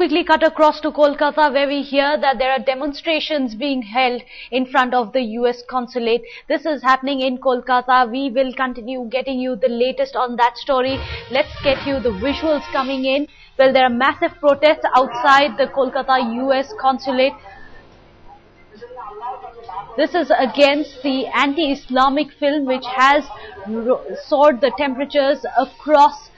quickly cut across to Kolkata, where we hear that there are demonstrations being held in front of the US Consulate. This is happening in Kolkata. We will continue getting you the latest on that story. Let's get you the visuals coming in. Well, there are massive protests outside the Kolkata US Consulate. This is against the anti-Islamic film which has soared the temperatures across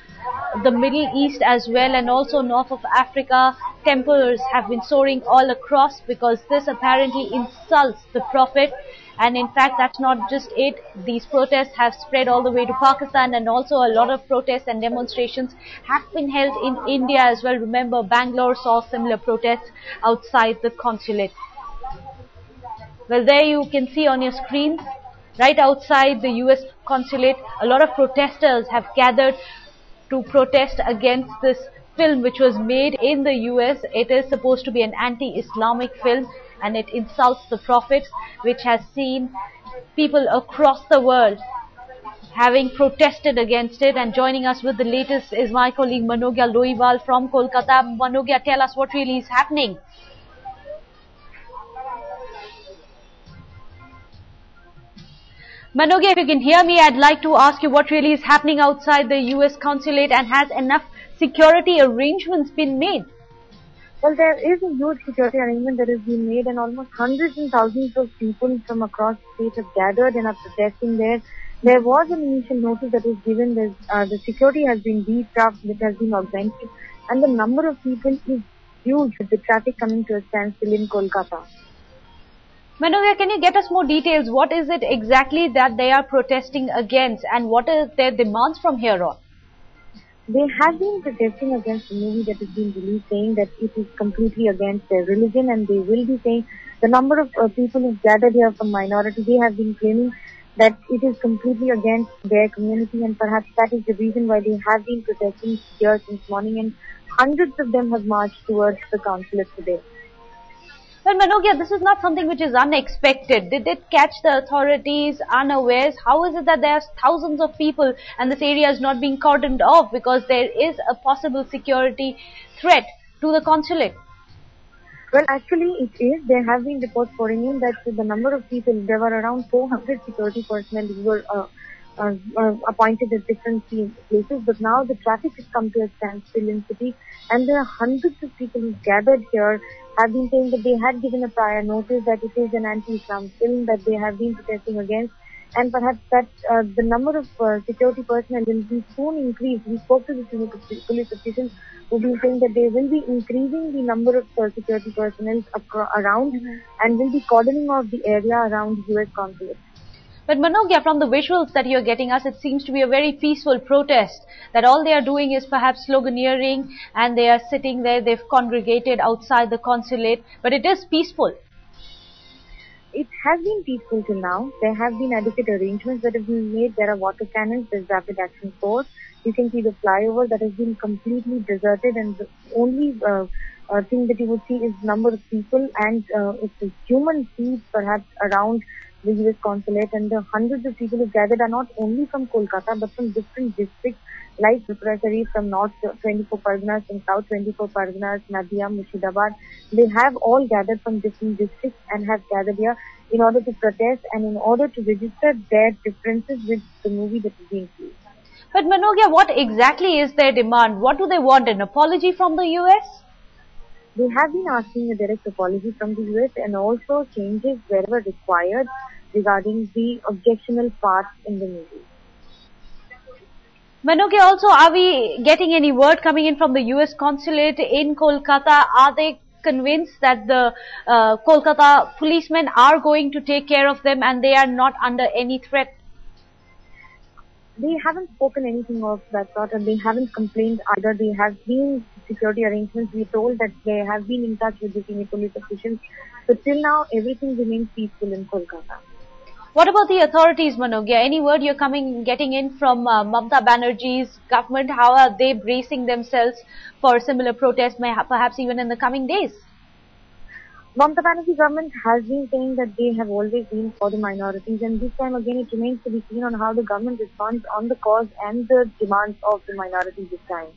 the Middle East as well, and also north of Africa. Temperatures have been soaring all across because this apparently insults the Prophet. And in fact, that's not just it. These protests have spread all the way to Pakistan, and also a lot of protests and demonstrations have been held in India as well. Remember, Bangalore saw similar protests outside the consulate. Well, there you can see on your screens, right outside the US consulate, a lot of protesters have gathered to protest against this film which was made in the US. It is supposed to be an anti-Islamic film, and it insults the Prophet, which has seen people across the world having protested against it. And joining us with the latest is my colleague Manogya Loiwal from Kolkata. Manogya, tell us what really is happening. Manogya, if you can hear me, I'd like to ask you what really is happening outside the US consulate, and has enough security arrangements been made? Well, there is a huge security arrangement that has been made, and almost hundreds and thousands of people from across the state have gathered and are protesting there. There was an initial notice that was given that the security has been beefed up, it has been augmented, and the number of people is huge with the traffic coming to a standstill in Kolkata. Manogya, can you get us more details? What is it exactly that they are protesting against, and what are their demands from here on? They have been protesting against the movie that has been released, saying that it is completely against their religion, and they will be saying the number of people who gathered here from minority, they have been claiming that it is completely against their community, and perhaps that is the reason why they have been protesting here since morning, and hundreds of them have marched towards the consulate today. Well, Manogya, this is not something which is unexpected. Did it catch the authorities unawares? How is it that there are thousands of people and this area is not being cordoned off because there is a possible security threat to the consulate? Well, actually it is. There have been reports pouring in that the number of people, there were around 400 security personnel who were appointed at different places, but now the traffic has come to a standstill in city, and there are hundreds of people who gathered here have been saying that they had given a prior notice that it is an anti-Islam film that they have been protesting against, and perhaps that the number of security personnel will be soon increased. We spoke to the police officials who have been saying that they will be increasing the number of security personnel around and will be cordoning off the area around US consulate. But Manogya, from the visuals that you're getting us, it seems to be a very peaceful protest, that all they are doing is perhaps sloganeering, and they are sitting there, they've congregated outside the consulate, but it is peaceful. It has been peaceful till now. There have been adequate arrangements that have been made. There are water cannons, there's rapid action force. You can see the flyover that has been completely deserted, and the only thing that you would see is number of people, and it's a human feet perhaps around the US consulate, and the hundreds of people who gathered are not only from Kolkata but from different districts like Tripurasari, from North 24 Parganas, from South 24 Parganas, Nadia, Murshidabad. They have all gathered from different districts and have gathered here in order to protest and in order to register their differences with the movie that is being played. But Manogya, what exactly is their demand? What do they want? An apology from the US? They have been asking a direct apology from the US and also changes wherever required regarding the objectionable parts in the movie. Manogya, also, are we getting any word coming in from the US consulate in Kolkata? Are they convinced that the Kolkata policemen are going to take care of them and they are not under any threat? They haven't spoken anything of that sort, and they haven't complained either. They have been security arrangements. We told that they have been in touch with the senior police officials. But till now, everything remains peaceful in Kolkata. What about the authorities, Manogya? Any word you're getting in from Mamata Banerjee's government? How are they bracing themselves for similar protests, perhaps even in the coming days? Mamata Banerjee government has been saying that they have always been for the minorities, and this time again it remains to be seen on how the government responds on the cause and the demands of the minorities this time.